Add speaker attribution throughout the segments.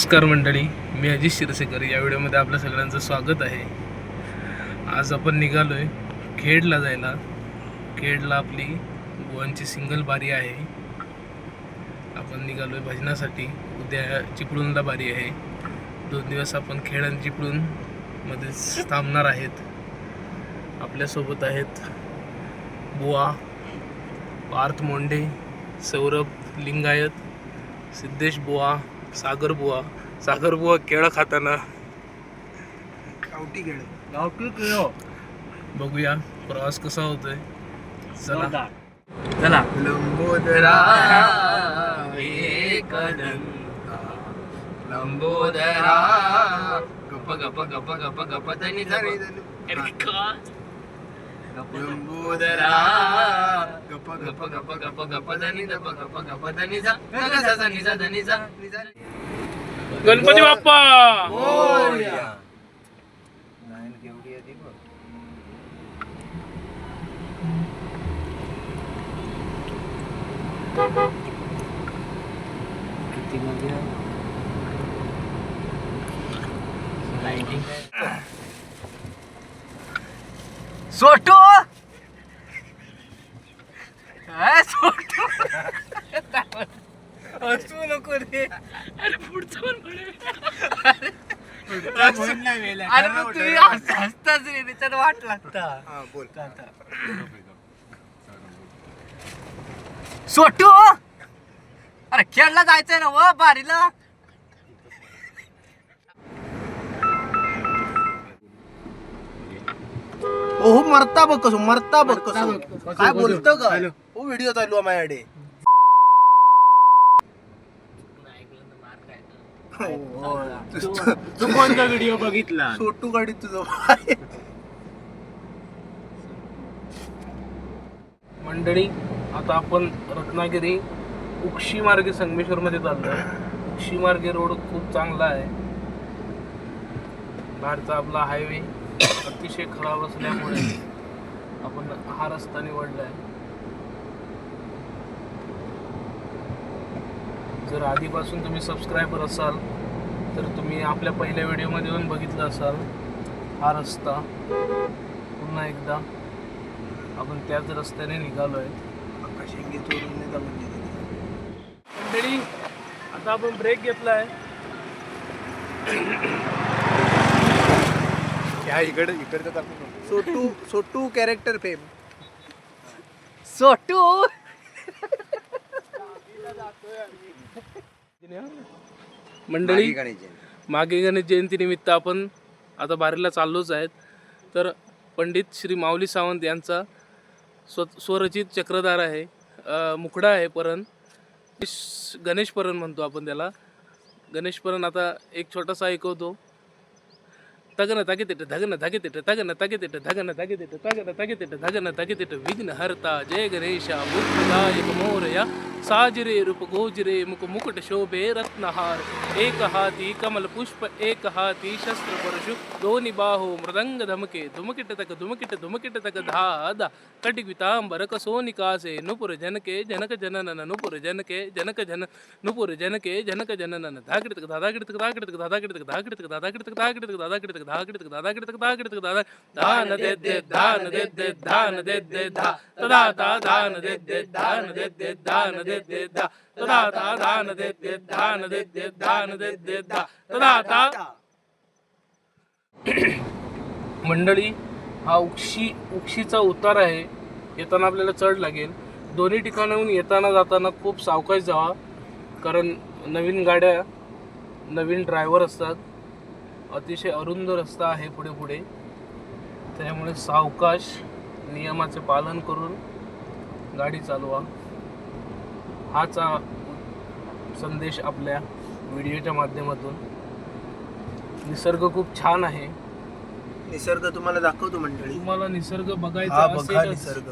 Speaker 1: नमस्कार मंडळी, मी अजित शिरसेकर. या व्हिडिओमध्ये आपल्या सगळ्यांचं स्वागत आहे. आज आपण निघालोय खेडला जायला. खेडला आपली बुवांची सिंगल बारी आहे. आपण निघालोय भजनासाठी. उद्या चिपळूणला बारी आहे. 2 दिवस आपण खेड आणि चिपळूण मध्येच थांबणार आहेत. आपल्यासोबत आहेत बुवा, पार्थ मोंडे, सौरभ लिंगायत, सिद्धेश बुवा, सागर बुवा केळं खाताना.
Speaker 2: गावठी केळ
Speaker 1: बघूया प्रवास कसा होतोय. चला
Speaker 2: लंबोदरा एकदंता लंबोदरा गप गप गप गप गप धनी धनी लंबोदरा गप गप गप गप गप धनी गप गप गप धनी जा धनी जा धनी जा.
Speaker 1: गणपती बाप्पा
Speaker 2: मोरया. नायन केवढी आहे ती बघ. किती मध्ये लाइटिंग सोटो सोटो असू नको रे.
Speaker 1: अरे पुढचं
Speaker 2: अरे मग तुम्ही हसताच रे, त्याच्यात वाट लागता. बोल सोटू. अरे खेळला जायचंय ना व बारीला. हो मरता बघ कसं मरता बघ कसं काय बोलतो का. हो व्हिडिओ चालू आहे माझ्याकडे.
Speaker 1: तू कोणता व्हिडिओ बघितला.
Speaker 2: छोटू गाडी तुझं.
Speaker 1: मंडळी, आता आपण रत्नागिरी उक्षी मार्गे संगमेश्वर मध्ये चाललोय. उक्षी मार्गे रोड खूप चांगला आहे. बाहेरचा आपला हायवे अतिशय खराब असल्यामुळे आपण हा रस्ता निवडलाय. जर आधीपासून तुम्ही सबस्क्रायबर असाल तर तुम्ही आपल्या पहिल्या व्हिडिओमध्ये येऊन बघितलं असाल हा रस्ता. पुन्हा एकदा आपण त्याच रस्त्याने निघालो आहे. मंडळी, आता आपण ब्रेक घेतलाय.
Speaker 2: इकडे SO2 SO2 character fame SO2.
Speaker 1: मंडळी, मागे गणेश जयंती निमित्त आपण आता बारीला चाललोच आहेत. तर पंडित श्री माऊली सावंत यांचा स्वरचित चक्रधार आहे, मुखडा आहे, परण गणेश परण म्हणतो आपण त्याला. गणेश परण आता एक छोटासा ऐकवतो. तगन तगितिट धगन तगितिट तगन तगितिट धगन तगितिट तगन तगितिट धगन तगितिट विघ्न हरता जय गणेशा बुद्धदायक मोरया. साजरे रूप गोजरे मुख मुकुट शोभे रत्नहार. एक हाती कमल पुष्प एक हाती शस्त्र परशु. दोन्ही बाहू मृदंग धमके धुमकिट तक धादा. कटिक्वितांबर कसोनिकासे नुपुर जनके जनक जननन नुपुर जनके जनक जन नुपुर जनके जनक जननन. धाकिटक धाकिटक धाकिटक धाकिटक धाकिटक धाकिटक धाकिटक धाकिटक धाकिटक धाकिटक धाकिटक धादा. दान दे दे दान दे दे दान दे दे धा तदा ता दान दे दे दान दे दे दान दे दे धा तदा ता दान दे दे दान दे दे दान दे दे धा तदा ता. मंडळी, हा उक्षीचा उतार आहे. येताना आपल्याला चढ लागेल. दोन्ही ठिकाणाहून येताना जाताना खूप सावकाश जावा, कारण नवीन गाड्या, नवीन ड्रायव्हर असतात. अतिशय अरुंद रस्ता आहे पुढे पुढे. त्यामुळे सावकाश नियमाचे पालन करून गाडी चालवा. हाच संदेश आपल्या व्हिडिओच्या माध्यमातून. निसर्ग खूप छान आहे.
Speaker 2: निसर्ग तुम्हाला दाखवतो मंडळी.
Speaker 1: तुम्हाला निसर्ग बघायचा असेल
Speaker 2: निसर्ग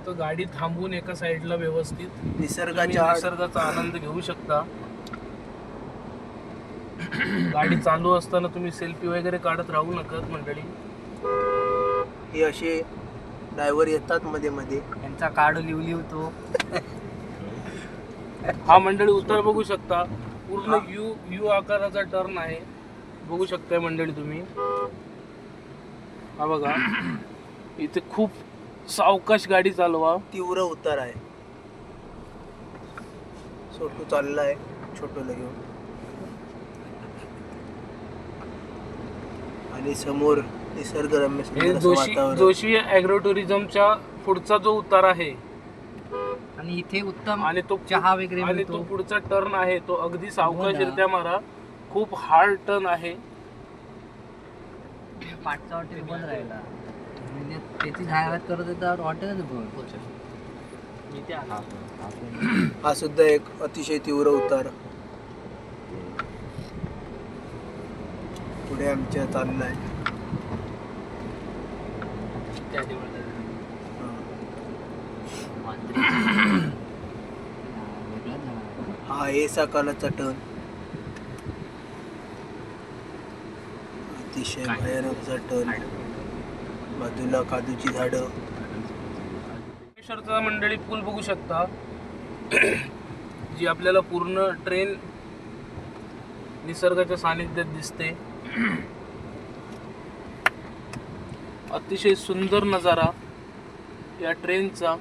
Speaker 1: तर गाडी थांबवून एका साईडला व्यवस्थित निसर्गाचा आनंद घेऊ शकता. गाडी चालू असताना तुम्ही सेल्फी वगैरे काढत राहू नका मंडळी.
Speaker 2: हे असे ड्रायव्हर येतात मध्ये मध्ये, त्यांचा कार्ड लिहतो.
Speaker 1: हा मंडळी उतार बघू शकता. पूर्ण यू आकाराचा टर्न आहे, बघू शकताय मंडळी तुम्ही. हा बघा, इथे खूप सावकाश गाडी चालवा.
Speaker 3: तीव्र उतार आहे. छोटू चालला आहे छोटूला घेऊन, आणि समोर निसर्गरम्य
Speaker 1: हे
Speaker 3: सुंदर असं वातावरण.
Speaker 1: जोशी ॲग्रो टुरिझमच्या पुढचा जो उतार आहे
Speaker 4: आणि इथे उत्तम
Speaker 1: आणि तो
Speaker 4: चहा वगैरे
Speaker 1: आणि
Speaker 4: मिळतो.
Speaker 1: तो पुढचा टर्न आहे तो अगदी सावकाशरित्या मारा. खूप हार्ड टर्न आहे.
Speaker 4: पाठचा हॉटेल बंद राहिला म्हणजे त्याची जाहिरात करत होता हॉटेलच बंद. मी ते आला
Speaker 3: हा सुद्धा एक अतिशय तीव्र उतार. पुढे आमच्या चाललाय.
Speaker 4: त्या देवळात.
Speaker 3: हा एसा कालाचा टर्न. अतिशय भयानकचा टर्न. बाजूला काजूची झाडं.
Speaker 1: रामेश्वरचा मंडळी पूल बघू शकता, जी आपल्याला पूर्ण ट्रेन निसर्गाच्या सानिध्यात दिसते. अतिशय सुंदर नजारा या ट्रेनचा.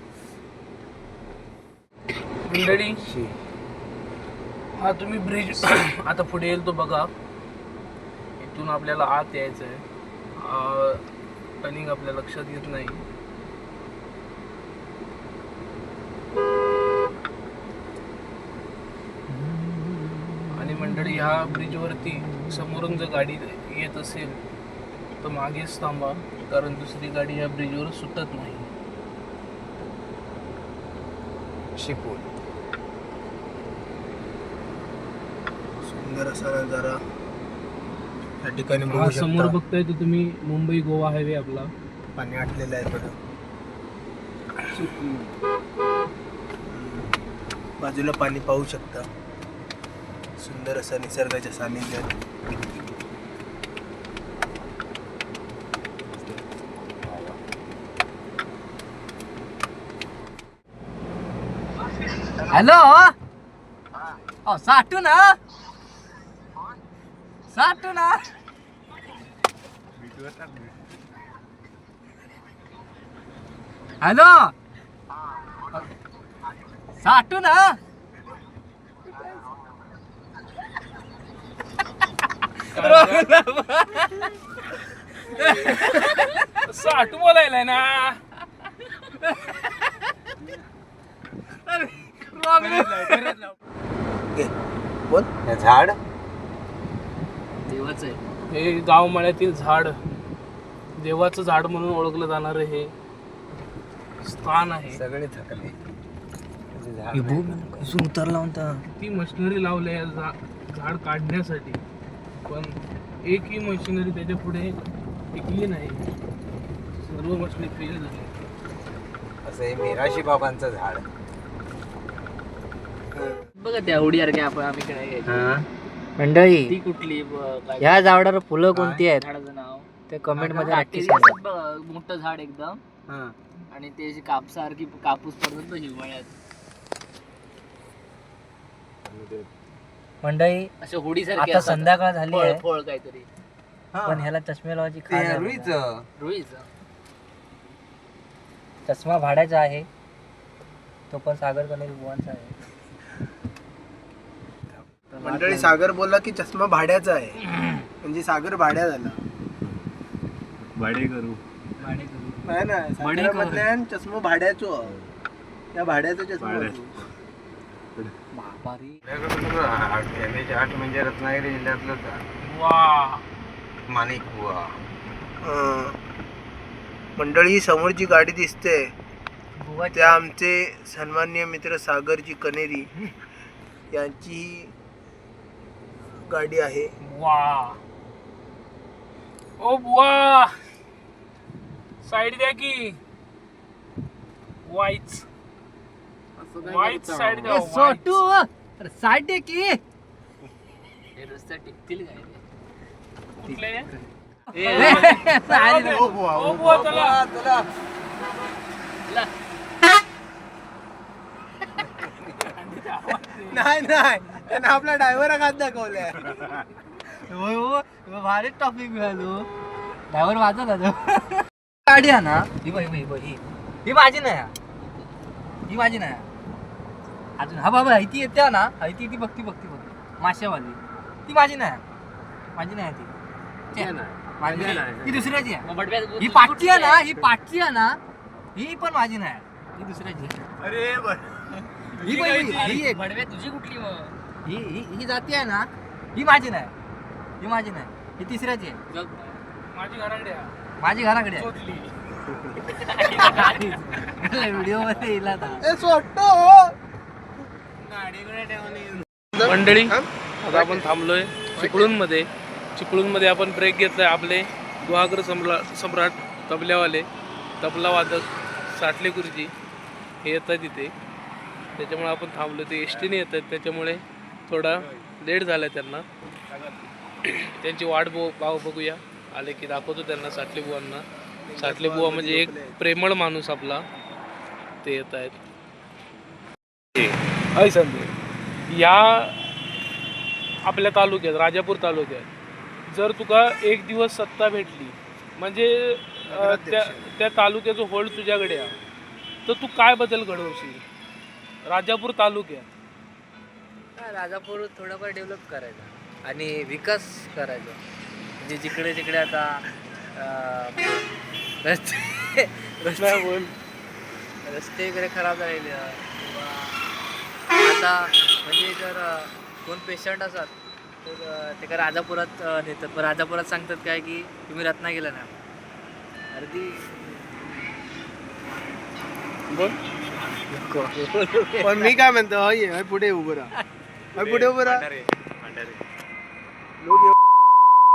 Speaker 1: मंडळी हा तुम्ही ब्रिज आता पुढे येईल तो बघा. इथून आपल्याला आत यायचं आहे. टर्निंग आपल्या लक्षात येत नाही. आणि मंडळी ह्या ब्रिजवरती समोरून जर गाडी येत असेल तर मागेच थांबा, कारण दुसरी गाडी ह्या ब्रिजवर सुटत नाही.
Speaker 3: शिपूल. सुंदर असा नजारा या ठिकाणी
Speaker 1: हा
Speaker 3: बघू
Speaker 1: समोर
Speaker 3: शकता.
Speaker 1: बघताय तर तुम्ही मुंबई गोवा हायवे आपला.
Speaker 3: पाणी आटलेलं आहे थोडं. बाजूला पाणी पाहू शकता. सुंदर असा निसर्गाच्या सानिध्यात.
Speaker 4: हॅलो साठू ना साठू ना हॅलो साठू ना
Speaker 1: साठू बोलायलाय ना.
Speaker 3: घे. बोल.
Speaker 2: झाड
Speaker 4: देवाच आहे.
Speaker 1: हे गावमाळ्यातील झाड, देवाचं झाड म्हणून ओळखलं जाणारं हे स्थान आहे.
Speaker 2: सगळे थकले.
Speaker 3: उतरला होता.
Speaker 1: किती मशिनरी लावल्या या झाड काढण्यासाठी, पण एकही मशिनरी त्याच्या पुढे टिकली नाही. सर्व मशिनरी फेल झाली.
Speaker 2: असं हे मेराशी बाबांचं झाड.
Speaker 4: बघा त्या उडीसारखे आपण आम्ही काय मंडळी ती कुठली ह्या झाडावर फुलं कोणती आहेत झाडाचं नाव ते कमेंट मध्ये नक्की सांगा. बघा मोठं झाड एकदम आणि ते कापसारखी कापूस पडतो हिवाळ्यात. मंडळी अशा होडीसारखी आता संध्याकाळ झाली आहे. फळ काहीतरी पण ह्याला चष्मे लावायची रुईचं चष्मा भाड्याचा आहे. तो पण सागर कनेरी बुवांचा आहे.
Speaker 3: मंडळी सागर बोलला की चष्मा भाड्याचा आहे, म्हणजे सागर भाड्या झाला.
Speaker 2: भाडे करू
Speaker 3: नाही ना, सागरामधल्यान चष्मा भाड्याचो. त्या भाड्याचा चष्मा होतो.
Speaker 2: म्हणजे रत्नागिरी जिल्ह्यातलं
Speaker 1: वा,
Speaker 2: माणिक बुवा.
Speaker 3: मंडळी समोरची गाडी दिसते त्या आमचे सन्माननीय मित्र सागरजी कनेरी यांची गाडी आहे.
Speaker 1: वा, ओ बुवा साईड द्या की. वाईच साईड द्या.
Speaker 4: सोटू साईड दे की. हे रस्ता टिकतील काय
Speaker 1: कुठले?
Speaker 3: ओ बुवा,
Speaker 1: ओ बुवा चला.
Speaker 3: नाही त्यानं आपला ड्रायव्हर हात दाखवलाय.
Speaker 4: भारी टॉपिक मिळालो. ड्रायव्हर माझा ना गाडी आहे ना ही माझी नाही ही माझी नाही अजून. हा बाबा ती येते ना ती बघती माशावाली ती माझी नाही ती ही दुसऱ्याची आहे. ही पाठची आहे ना ही पण माझी नाही ही दुसऱ्याची.
Speaker 2: अरे
Speaker 4: ही तुझी कुठली ही जाती आहे ना ही माझी नाही ही तिसऱ्याची आहे. माझी घराकडे व्हिडिओ मध्ये येईल आता.
Speaker 1: मंडळी आता आपण थांबलोय चिपळूणमध्ये आपण ब्रेक घेतलाय. आपले गुहागर सम्राट तबल्यावाले तबला वादक साठले गुरुजी हे येतात इथे, त्याच्यामुळे आपण थांबलो. ते एस टीने येतात त्याच्यामुळे थोडा लेट झाला त्यांना. त्यांची वाट बघूया, आले की दाखवतो त्यांना साठले बुवांना. साठले बुवा म्हणजे एक प्रेमळ माणूस आपला, ते येत आहेत. अय संजय, या आपल्या तालुक्यात राजापूर तालुक्यात जर तुका एक दिवस सत्ता भेटली म्हणजे त्या तालुक्याचं होल्ड तुझ्याकडे आहे, तर तू काय बदल घडवशील राजापूर तालुक्यात?
Speaker 4: राजापूर थोडाफार डेव्हलप करायचा आणि विकास करायचा. म्हणजे जिकडे तिकडे आता रस्ते वगैरे खराब झालेले किंवा आता म्हणजे जर कोण पेशंट असतात तर ते काय राजापुरात नेतात, पण राजापुरात सांगतात काय की तुम्ही रत्नागिरीला ना अर्धी
Speaker 3: पण मी काय म्हणतो, हय पुढे उभं राहा,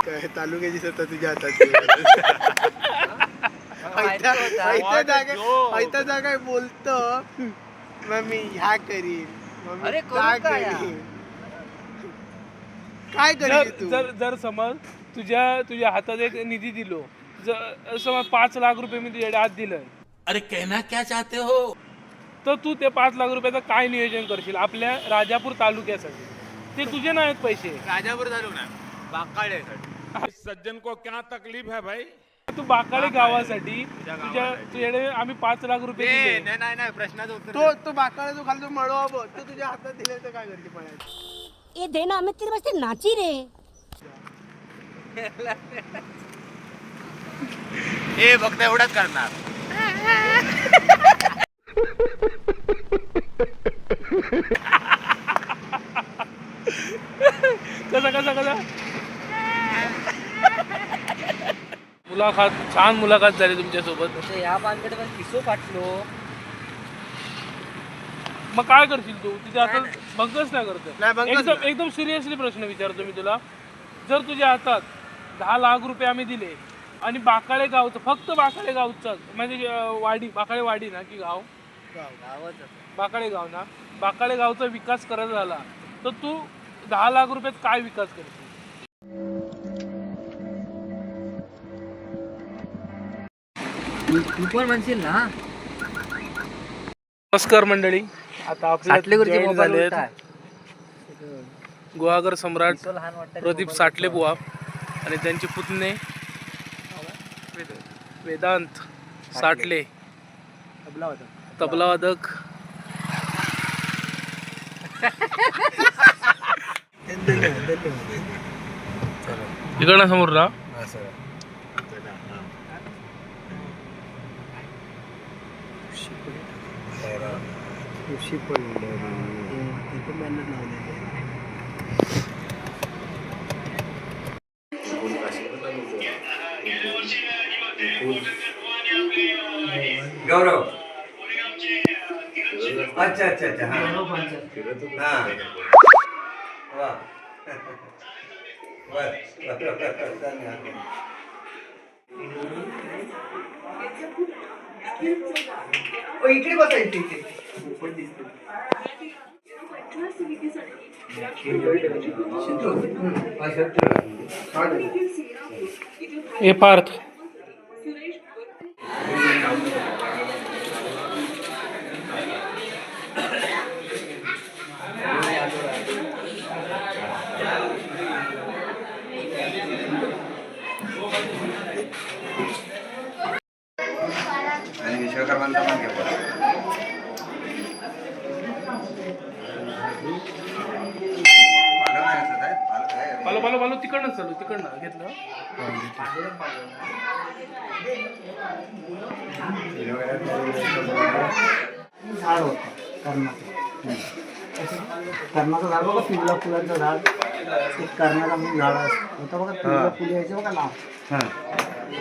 Speaker 3: काय तालुक्याची सत्ता तुझ्या हातात. जागा बोलतो मग मी ह्या करीन,
Speaker 4: अरे
Speaker 3: काय करीन तू.
Speaker 1: जर समज तुझ्या हातात एक निधी दिलो, जर समज 5 लाख रुपये मी तुझ्या हात दिलं,
Speaker 2: अरे कहना क्या चाहते हो,
Speaker 1: तर तू ते 5 लाख रुपयाचं काय नियोजन करशील आपल्या राजापूर तालुक्यासाठी? ते तुझे नाहीत पैसे.
Speaker 2: राजापूर तालुका बाकाळे सज्जन को क्या तकलीफ है भाई.
Speaker 1: तू बाकाळे गावासाठी तुझ्याकडे आम्ही 5 लाख रुपये दिले.
Speaker 2: नाही प्रश्नाचं उत्तर
Speaker 3: तो बाकाळा जो खाली मळवा बघ, तो तुझ्या हातात दिले तर काय करते पळायचं.
Speaker 5: ये देना हमें तेरे वास्ते नाची रे.
Speaker 2: हे फक्त एवढंच करणार.
Speaker 1: कसा छान मुलाखत झाली तुमच्यासोबत.
Speaker 4: या पानकडे पण किसो फाटलो.
Speaker 1: मग काय करशील तू? तिथे आता बंगच नाही
Speaker 3: नाही,
Speaker 1: करत. एकदम सिरियसली प्रश्न विचारतो मी तुला. जर तुझ्या हातात 10 लाख रुपये आम्ही दिले आणि बाकाळे गावचं, फक्त बाकाळे गावचं म्हणजे वाडी, बाकाळे वाडी ना की गाव, बाकाळे गाव ना, बाकाळे गावचा विकास करायचा झाला तर तू 10 लाख रुपयात काय विकास करशील?
Speaker 4: तू पण म्हणशील ना.
Speaker 1: नमस्कार मंडळी, आता आपले
Speaker 4: गुरुजी
Speaker 1: झाले गुहागर सम्राट प्रदीप साठले बुवा आणि त्यांचे पुतणे वेदांत साठले तबलावादक. इकडनं समोर ना
Speaker 2: गौरव. अच्छा हाँ वाह. इकडे बसायची
Speaker 1: हे पार्थ. पालो पालो पालो तिकडनं चालू तिकडनं घेतलं.
Speaker 3: झाड होतं कर्णाचं झाड बघा, पिवळ्या फुलांचं झाड. एक कर्णाचा म्हणून झाड होतं बघा, पिवळ्या फुले यायचे बघा लांब,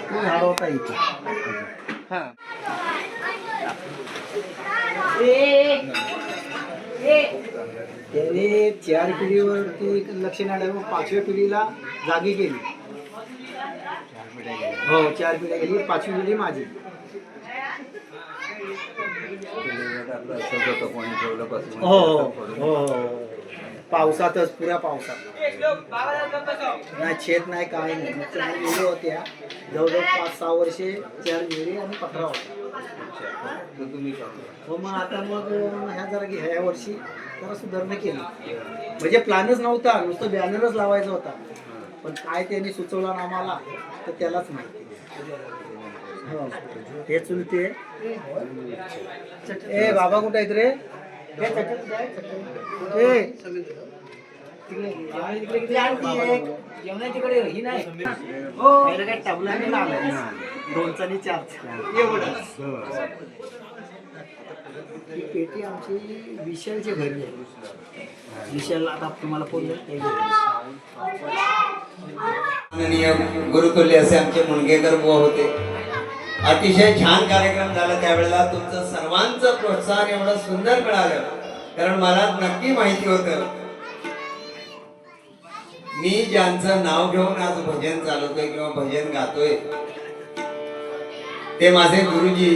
Speaker 3: तो झाड होता इथे. त्याने 4 पिढीवरती लक्ष नाही आलं, मग 5व्या पिढीला जागी केली. हो 4 पिढ्या गेली, 5वी पिढी माझी. हो हो पावसातच, पुऱ्या पावसात, नाही शेत नाही काय नाही. मग 4 विहिरी होत्या, जवळजवळ 5-6 वर्षे 4 विहिरी आणि 15 होत्या. हो मग आता मग ह्या वर्षी जरा सुधारणा केली. म्हणजे प्लॅनच नव्हता, नुसतं बॅनरच लावायचा होता, पण काय त्यांनी सुचवलं ना आम्हाला तर त्यालाच माहिती. हो हे चुलते. ए बाबा कुठे आहेत रे? तिकडे ही नाही काय टबला नाही लावलाय, 2चा आणि 4चा एवढं. ही पेटी आमची विशालच्या घरी आहे. विशाल आता तुम्हाला फोन
Speaker 2: गुरुकुल्य असे आमचे मुणगेकर बुवा होते. अतिशय छान कार्यक्रम झाला त्यावेळेला. तुमचं सर्वांचं प्रोत्साहन एवढं सुंदर मिळालं, कारण मला नक्की माहिती होतं मी ज्यांचं नाव घेऊन आज भजन चालवतोय किंवा भजन गातोय ते माझे गुरुजी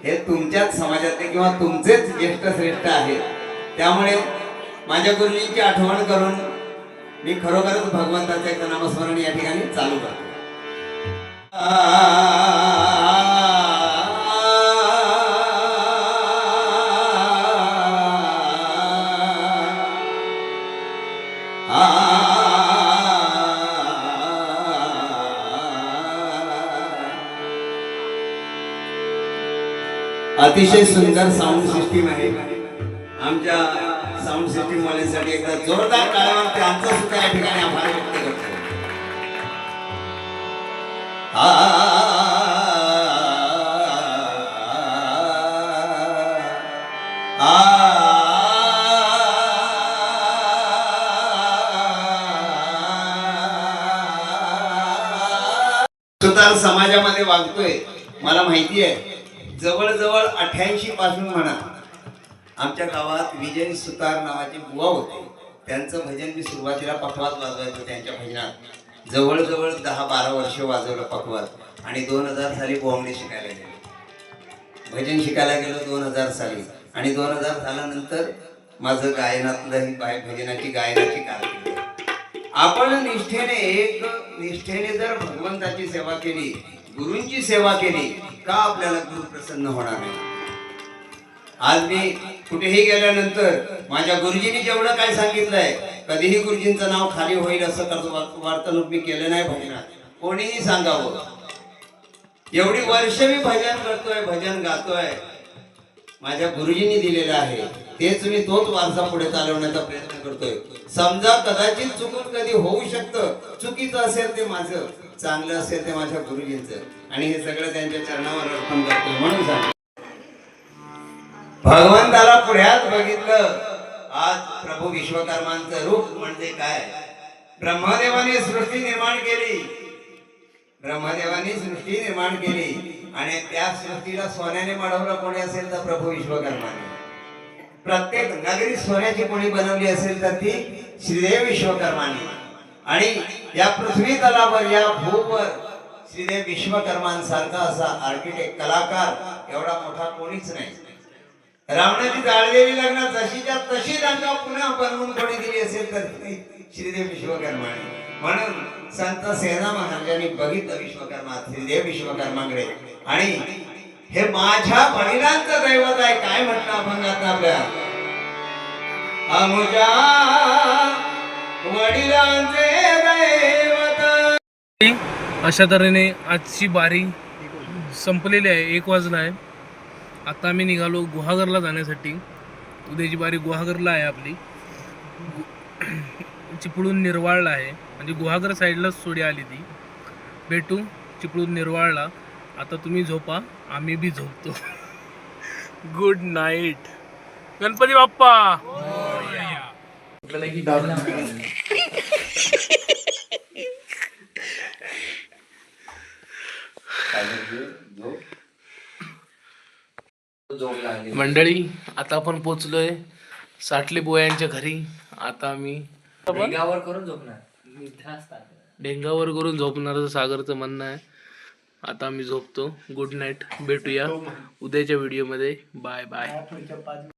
Speaker 2: हे तुमच्याच समाजातले किंवा तुमचेच ज्येष्ठ श्रेष्ठ आहेत. त्यामुळे माझ्या गुरुजींची आठवण करून मी खरोखरच भगवंताचं एक नामस्मरण या ठिकाणी चालू करतो. अतिशय सुंदर साऊंड सिस्टीम आहे. आमच्या साऊंड सिस्टीम वाल्यांसाठी एकदा जोरदार टाळ्या त्यांचा सुद्धा या ठिकाणी आभार व्यक्त करतो. सुतार समाजामध्ये वागतोय मला माहिती आहे. जवळजवळ 88 पासून म्हणा आमच्या गावात विजय सुतार नावाचे बुवा होते. त्यांचं भजन मी सुरुवातीला पखवाज वाजवायचो. त्यांच्या भजनात जवळजवळ 10-12 वर्ष वाजवलं पखवाज. आणि 2000 साली बोंबडे शिकायला गेलो, भजन शिकायला गेलो 2000 साली. आणि 2000 सालानंतर माझं गायनातलं ही भजनाची गायनाची कारकीर्द. आपण निष्ठेने जर भगवंताची सेवा केली, गुरूंची सेवा केली, का आपल्याला गुरु प्रसन्न होणार नाही? आज मी कुठेही गेल्यानंतर माझ्या गुरुजींनी जेवढं काय सांगितलंय, कधीही गुरुजींचं नाव खाली होईल असं वर्तणूक मी केलं नाही भजनात. कोणीही सांगावं, एवढी वर्ष मी भजन करतोय, भजन गातोय, माझ्या गुरुजींनी दिलेलं आहे. तेच मी तोच वारसा पुढे चालवण्याचा प्रयत्न करतोय. समजा कदाचित चुकून कधी होऊ शकतं, चुकीचं असेल ते माझं, चांगलं असेल ते माझ्या गुरुजींचं, आणि हे सगळं त्यांच्या चरणावर अर्पण करतोय. म्हणून सांग भगवंताला पुढ्यात बघितलं. आज प्रभू विश्वकर्मांचं रूप म्हणजे काय? ब्रह्मदेवाने सृष्टी निर्माण केली, ब्रह्मदेवाने सृष्टी निर्माण केली, आणि त्या सृष्टीला सोन्याने मढवलं कोणी असेल तर प्रभू विश्वकर्माने. प्रत्येक नगरी सोन्याची कोणी बनवली असेल तर ती श्रीदेव विश्वकर्माने. आणि या पृथ्वी तलावर, या भूवर श्रीदेव विश्वकर्मांसारखा असा आर्किटेक्ट, कलाकार एवढा मोठा कोणीच नाही. रावणाची जाळलेली लग्न जशीच्या तशी रंगा पुन्हा बनवून कोणी दिली असेल तर श्रीदेव विश्वकर्माने. म्हणून संत सेना महाराजांनी बघितलं विश्वकर्मा, श्रीदेव विश्वकर्माकडे, आणि हे माझ्या वडिलांचं दैवत आहे. काय म्हटलं अभंगात आपल्या, आमच्या वडिलांचे दैवत.
Speaker 1: अशा तऱ्हेने आजची बारी संपलेली आहे. 1 वाजला आहे. आता आम्ही निघालो गुहागरला जाण्यासाठी. उद्याची बारी गुहागरला आहे आपली. चिपळूण निर्वाळला आहे, म्हणजे गुहागर साईडलाच सोडी आली ती. भेटू चिपळूण निर्वाळला. आता तुम्ही झोपा, आम्ही बी झोपतो. Good night. गणपती बाप्पा. मंडळी, आता आपण पोचलोय साठले बोयांच्या घरी. आता आम्ही
Speaker 4: ढेंगावर करून झोपणार.
Speaker 1: ढेंगावर करून झोपणारं सागरचं म्हणणं आहे. आता आम्ही झोपतो. Good night. भेटूया उद्याच्या व्हिडिओमध्ये. Bye bye.